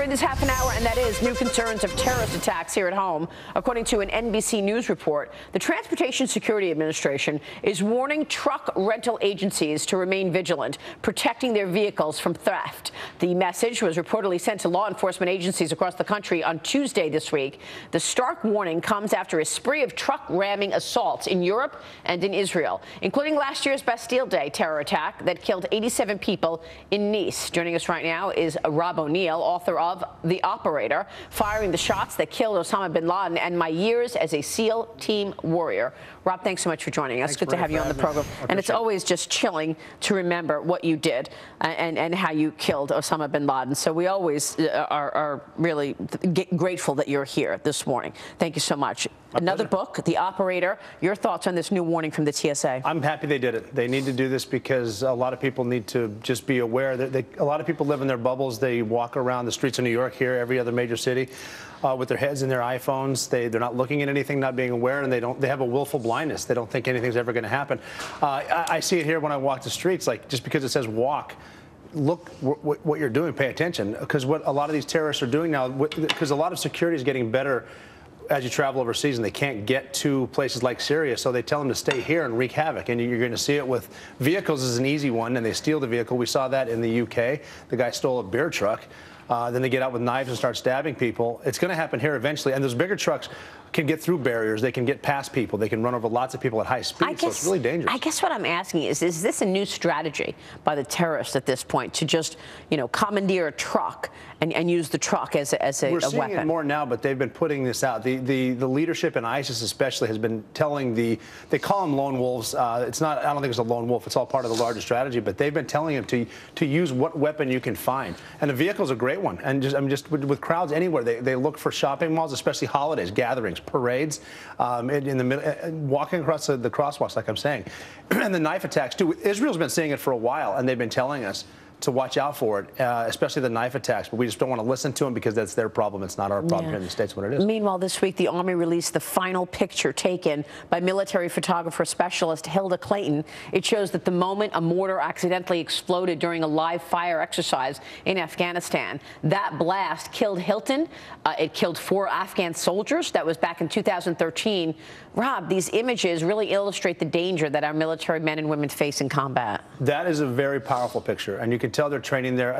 story this half an hour, and that is new concerns of terrorist attacks here at home. According to an NBC News report, the Transportation Security Administration is warning truck rental agencies to remain vigilant, protecting their vehicles from theft. The message was reportedly sent to law enforcement agencies across the country on Tuesday this week. The stark warning comes after a spree of truck ramming assaults in Europe and in Israel, including last year's Bastille Day terror attack that killed 87 people in Nice. Joining us right now is Rob O'Neill, author of The Operator, Firing the Shots That Killed Osama bin Laden, and My Years as a SEAL Team Warrior. Rob, thanks so much for joining us. Good to have you on the program. And it's always just chilling to remember what you did and how you killed Osama bin Laden. So we always are really grateful that you're here this morning. Thank you so much. Another book, The Operator. Your thoughts on this new warning from the TSA? I'm happy they did it. They need to do this because a lot of people need to just be aware that a lot of people live in their bubbles. They walk around the streets of New York, here, every other major city, with their heads in their iPhones. They're not looking at anything, not being aware, and they have a willful blindness. They don't think anything's ever going to happen. I see it here when I walk the streets. Like, just because it says walk, look what you're doing, pay attention, because what a lot of these terrorists are doing now, because a lot of security is getting better as you travel overseas, and they can't get to places like Syria, so they tell them to stay here and wreak havoc. And you're going to see it with vehicles is an easy one, and they steal the vehicle. We saw that in the UK. The guy stole a beer truck. Then they get out with knives and start stabbing people. It's going to happen here eventually. And those bigger trucks can get through barriers. They can get past people. They can run over lots of people at high speed. So it's really dangerous. I guess what I'm asking is this a new strategy by the terrorists at this point to just, commandeer a truck and use the truck as a weapon? We're seeing it more now, but they've been putting this out. The leadership in ISIS especially has been telling they call them lone wolves. It's not. I don't think it's a lone wolf. It's all part of the larger strategy. But they've been telling them to use what weapon you can find. And the vehicle's a great one. And just with crowds anywhere, they look for shopping malls, especially holidays, gatherings, parades, in the middle, walking across the crosswalks, like I'm saying, and the knife attacks too. Israel's been seeing it for a while, and they've been telling us to watch out for it, especially the knife attacks. But we just don't want to listen to them because that's their problem. It's not our problem here in the States when it is. Meanwhile, this week, the Army released the final picture taken by military photographer specialist Hilda Clayton. It shows that the moment a mortar accidentally exploded during a live fire exercise in Afghanistan. That blast killed Hilton. It killed 4 Afghan soldiers. That was back in 2013. Rob, these images really illustrate the danger that our military men and women face in combat. That is a very powerful picture, and you can tell they're training there.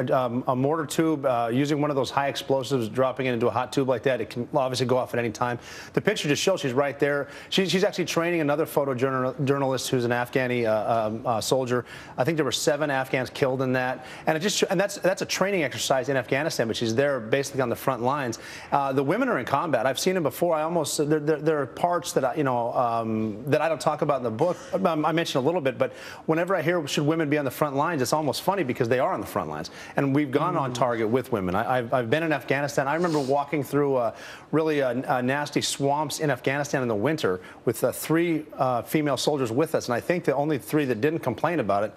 A mortar tube, using one of those high explosives, dropping it into a hot tube like that, it can obviously go off at any time. The picture just shows she's right there. She's actually training another photojournalist who's an Afghani soldier. I think there were 7 Afghans killed in that, and that's a training exercise in Afghanistan, but she's there basically on the front lines. The women are in combat. I've seen them before. There are parts that that I don't talk about in the book. I mentioned a little bit, but whenever I hear should women be on the front lines, it's almost funny because they are on the front lines, and we've gone on target with women. I've been in Afghanistan. I remember walking through really nasty swamps in Afghanistan in the winter with 3 female soldiers with us, and I think the only 3 that didn't complain about it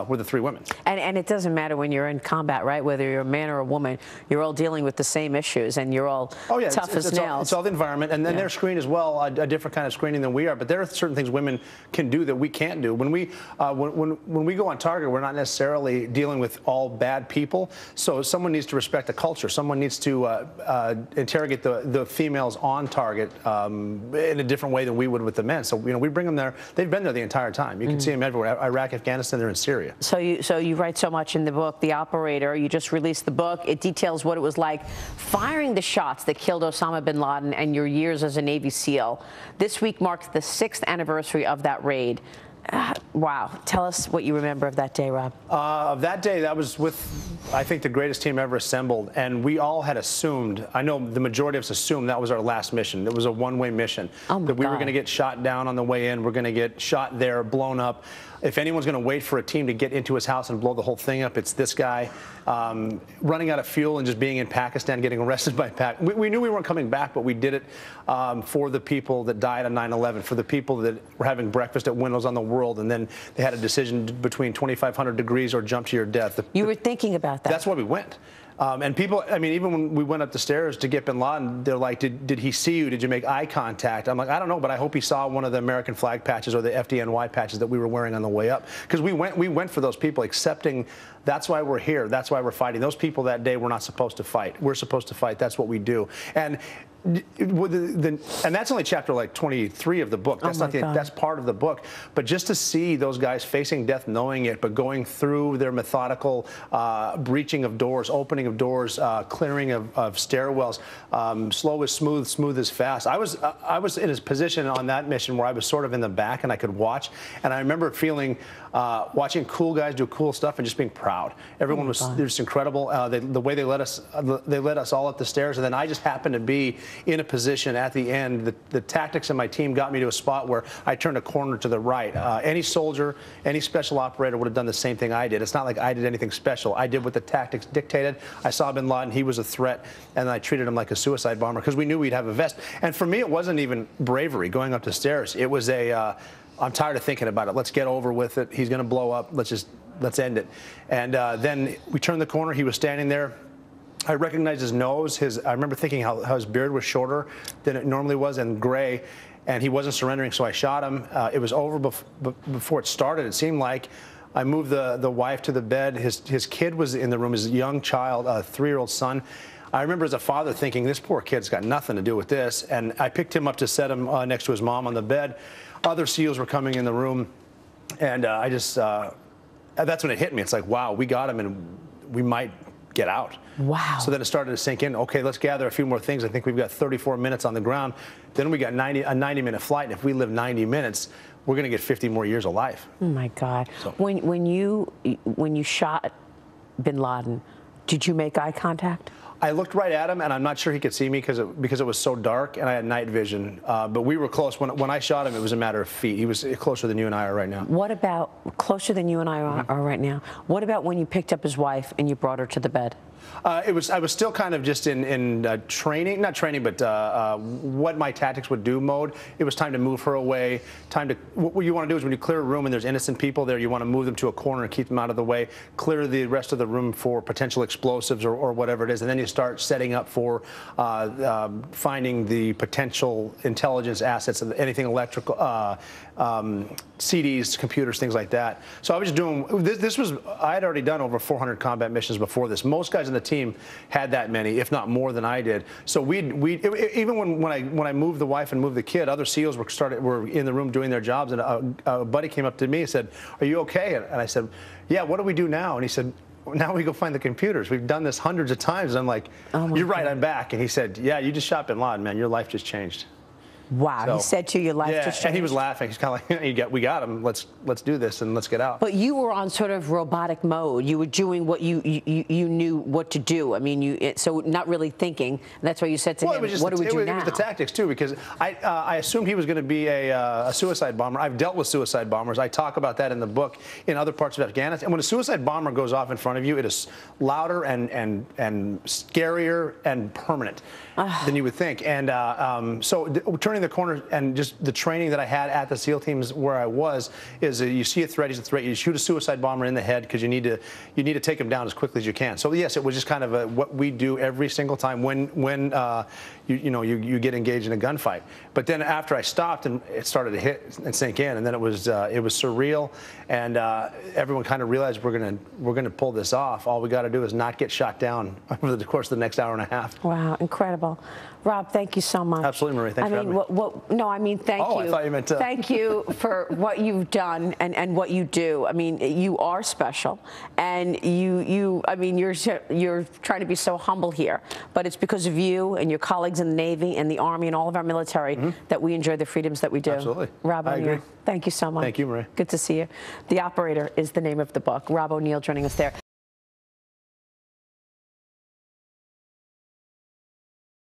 were the 3 women. And it doesn't matter when you're in combat, right? Whether you're a man or a woman, you're all dealing with the same issues, and you're all tough as nails. It's all the environment, and then they're screened as well, a different kind of screening than we are. But there are certain things women can do that we can't do. When we go on target, we're not necessarily dealing with all bad people. So someone needs to respect the culture. Someone needs to interrogate the females on target in a different way than we would with the men. So we bring them there. They've been there the entire time. You can see them everywhere. Iraq, Afghanistan, they're in Syria. So you write so much in the book, The Operator. You just released the book. It details what it was like firing the shots that killed Osama bin Laden and your years as a Navy SEAL. This week marks the 6th anniversary of that raid. Wow. Tell us what you remember of that day, Rob. Of that day, that was with, I think, the greatest team ever assembled. And we all had assumed, I know the majority of us assumed that was our last mission. It was a one-way mission. That we were going to get shot down on the way in. We're going to get shot there, blown up. If anyone's going to wait for a team to get into his house and blow the whole thing up, it's this guy. Running out of fuel and just being in Pakistan, getting arrested by we knew we weren't coming back, but we did it for the people that died on 9/11, for the people that were having breakfast at Windows on the World, and then they had a decision between 2,500 degrees or jump to your death. You were thinking about that. That's why we went. And people, I mean, even when we went up the stairs to get bin Laden, they're like, did he see you? Did you make eye contact? I'm like, I don't know, but I hope he saw one of the American flag patches or the FDNY patches that we were wearing on the way up. Because we went for those people, accepting That's why we're here. That's why we're fighting. Those people that day were not supposed to fight. We're supposed to fight. That's what we do. And that's only chapter like 23 of the book. That's that's part of the book. But just to see those guys facing death, knowing it, but going through their methodical breaching of doors, opening of doors, clearing of stairwells, slow is smooth, smooth is fast. I was in a position on that mission where I was sort of in the back and I could watch, and I remember feeling watching cool guys do cool stuff and just being proud. Everyone was just incredible. The way they let us all up the stairs, and then I just happened to be in a position at the end. The tactics of my team got me to a spot where I turned a corner to the right. Any soldier, any special operator would have done the same thing I did. It's not like I did anything special. I did what the tactics dictated. I saw bin Laden. He was a threat, and I treated him like a suicide bomber because we knew we'd have a vest. And for me, it wasn't even bravery going up the stairs. It was I'm tired of thinking about it. Let's get over with it. He's going to blow up. Let's end it. And then we turned the corner. He was standing there. I recognized his nose. I remember thinking how his beard was shorter than it normally was and gray, and he wasn't surrendering, so I shot him. It was over before it started, it seemed like. I moved the wife to the bed. His kid was in the room, his young child, a 3-year-old son. I remember as a father thinking, this poor kid's got nothing to do with this, and I picked him up to set him next to his mom on the bed. Other SEALs were coming in the room, and that's when it hit me. It's like, wow, we got him, and we might get out. Wow. So then it started to sink in. Okay, let's gather a few more things. I think we've got 34 minutes on the ground. Then we got a 90-minute flight, and if we live 90 minutes, we're going to get 50 more years of life. Oh my God. So. When you shot bin Laden, did you make eye contact? I looked right at him, and I'm not sure he could see me because it was so dark, and I had night vision. But we were close. When I shot him, it was a matter of feet. He was closer than you and I are right now. What about closer than you and I are right now? What about when you picked up his wife and you brought her to the bed? I was still kind of just in training, not training, but what my tactics would do mode. It was time to move her away. What you want to do is when you clear a room and there's innocent people there, you want to move them to a corner and keep them out of the way. Clear the rest of the room for potential explosives or whatever it is, and then you start setting up for finding the potential intelligence assets of anything electrical, CDs, computers, things like that. So I was just doing this. I had already done over 400 combat missions before this. Most guys in the team had that many, if not more than I did. So even when I moved the wife and moved the kid, other SEALs were in the room doing their jobs, and a buddy came up to me and said, "Are you okay?" And I said, "Yeah. What do we do now?" And he said, "Now we go find the computers. We've done this hundreds of times." And I'm like, "You're right. I'm back." And he said, "Yeah, you just shot bin Laden, man. Your life just changed." Wow, he said to you, your life just changed. And he was laughing. He's kind of like, we got him. Let's do this and let's get out. But you were on sort of robotic mode. You were doing what you knew what to do. I mean, so not really thinking. That's why you said to him, what do we do now? It was the tactics, too, because I assumed he was going to be a suicide bomber. I've dealt with suicide bombers. I talk about that in the book in other parts of Afghanistan. And when a suicide bomber goes off in front of you, it is louder and scarier and permanent than you would think. And so turning the corner and just the training that I had at the SEAL teams where I was is you see a threat, he's a threat. You shoot a suicide bomber in the head because you need to take him down as quickly as you can. So yes, it was just kind of what we do every single time when you get engaged in a gunfight. But then after I stopped, and it started to hit and sink in, and then it was surreal, and everyone kind of realized we're gonna pull this off. All we got to do is not get shot down over the course of the next hour and a half. Wow, incredible. Rob, thank you so much. Absolutely, Marie. Thanks for having me. No, I mean, thank you. Oh, I thought you meant to. Thank you for what you've done and what you do. I mean, you are special, and I mean, you're trying to be so humble here, but it's because of you and your colleagues in the Navy and the Army and all of our military that we enjoy the freedoms that we do. Absolutely. Rob O'Neill, thank you so much. Thank you, Marie. Good to see you. The Operator is the name of the book. Rob O'Neill joining us there.